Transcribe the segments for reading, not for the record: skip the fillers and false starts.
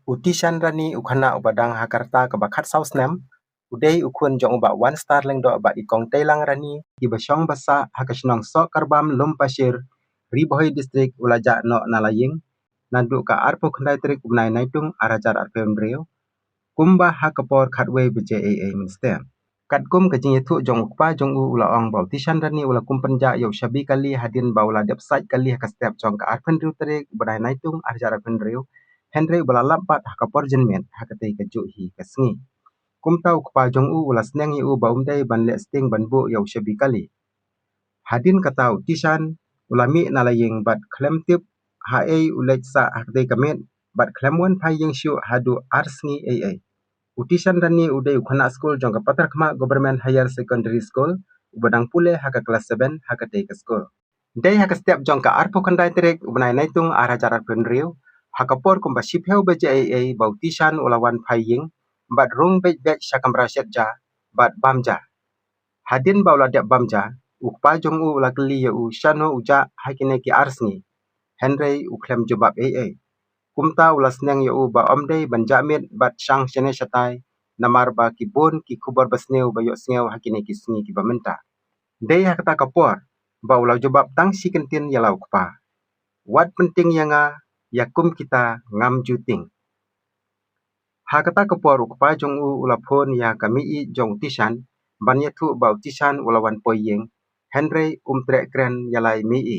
Utishan rani ukhana ubadang hakarta kebakat saus nem. Udai ukun jong uba 1 star leng do aba ikong tailang rani ibasong basa hakasnong sok karbam lum pasir ribohoi distrik ulaja no nalaying nandu ka arpo khandai trik ubnai naitung arajar arpeun reu kumba hakapor khatwe bje aa minstem katkum kajing yathu jong ukpa jong u ula ong bautishan rani ula kumpenja yau shabi kali hadin baula depsite kali hakastep jong ka arpen reu trik ubnai naitung arajar arpen reu Henry balalappat hakapor jenmen hakatei kaju hi kasngi kumta ukpa jong u ula sneng yu baumdai ban le sting ban bu yau shabi kali hadin katau tishan ulami nalaying bat klem tip ha ulek sa hakatei kamet bat klem wan pai yang shu hadu arsngi utishan rani udai ukhana school jong kapatar khma government higher secondary school ubadang pule haka kelas 7 hakatei ke school dai haka step jong ka arpo khandai trek ubnai naitung arajar penriu hakapor kumba shipheu beje bautishan ulawan phaying bat rung bej shakamra setja bat bamja hadin baula dep bamja ukpa jong u ula kli u shano uja hakine ki arsngi henry uklem jubab kumta ula sneng u ba omdei banjamit bat shang shene shatai namar ba kibun ki kubar basneu ba yo sneu hakine ki sngi ki bamenta dei hakata kapor ba ula jubab tang si kentin yalau kpa wat penting yanga yakum kita ngam juting hakata kapor ukpa jong u ula phone ya kami i jong tishan ban yathu bau tishan ulawan poyeng henry trek kren yalai mi i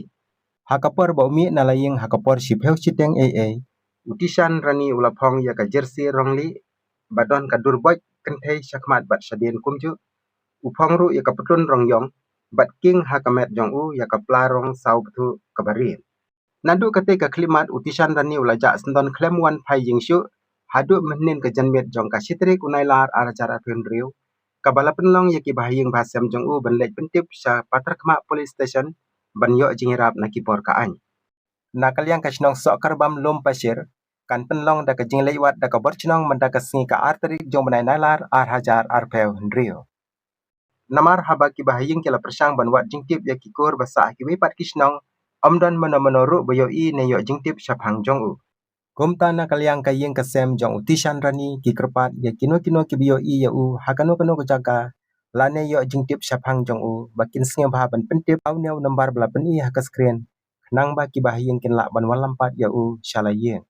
hakapor bau mi nalaying hakapor shipheu chiteng utishan rani ula phong ya ka jersey rongli badon ka durboj kenthei shakmat bat shadin kumju uphong ru ya ka putun rongyong bat king hakamet jong u ya ka plarong sau bthu kabari nadu kate ka klimat utishan rani ula ja sendon klem wan phai jingshu hadu menin ka janmet jong ka sitrik unailar arajar penriu kabala penlong ya ki bahaying bahasem jong u ban lej pentip sha patar khma police station ban yo jingirap nakipor ka any nakaliang ka snong sok karbam lum pasir kan penlong da ka jinglei wat da ka borchnong manda ka sngi ka artrik jong banai nalar hajar arpeu hendrio namar haba ki bahaying kila persang ban wat jingtip ya ki kur basa ki wipat kisnong omdon menoru boyo i ne yo jingtip shaphang jong u kumta nakaliang ka ying kasem jong utishan rani ki kerpat ya kino ki biyo i ya u hakano ko jaga lane yo jingtip shaphang jong u bakin sngi bah ban pentip au neu nambar bala pen i haka screen nang ba ki bahaying kin la ban walampat ya u shalayeng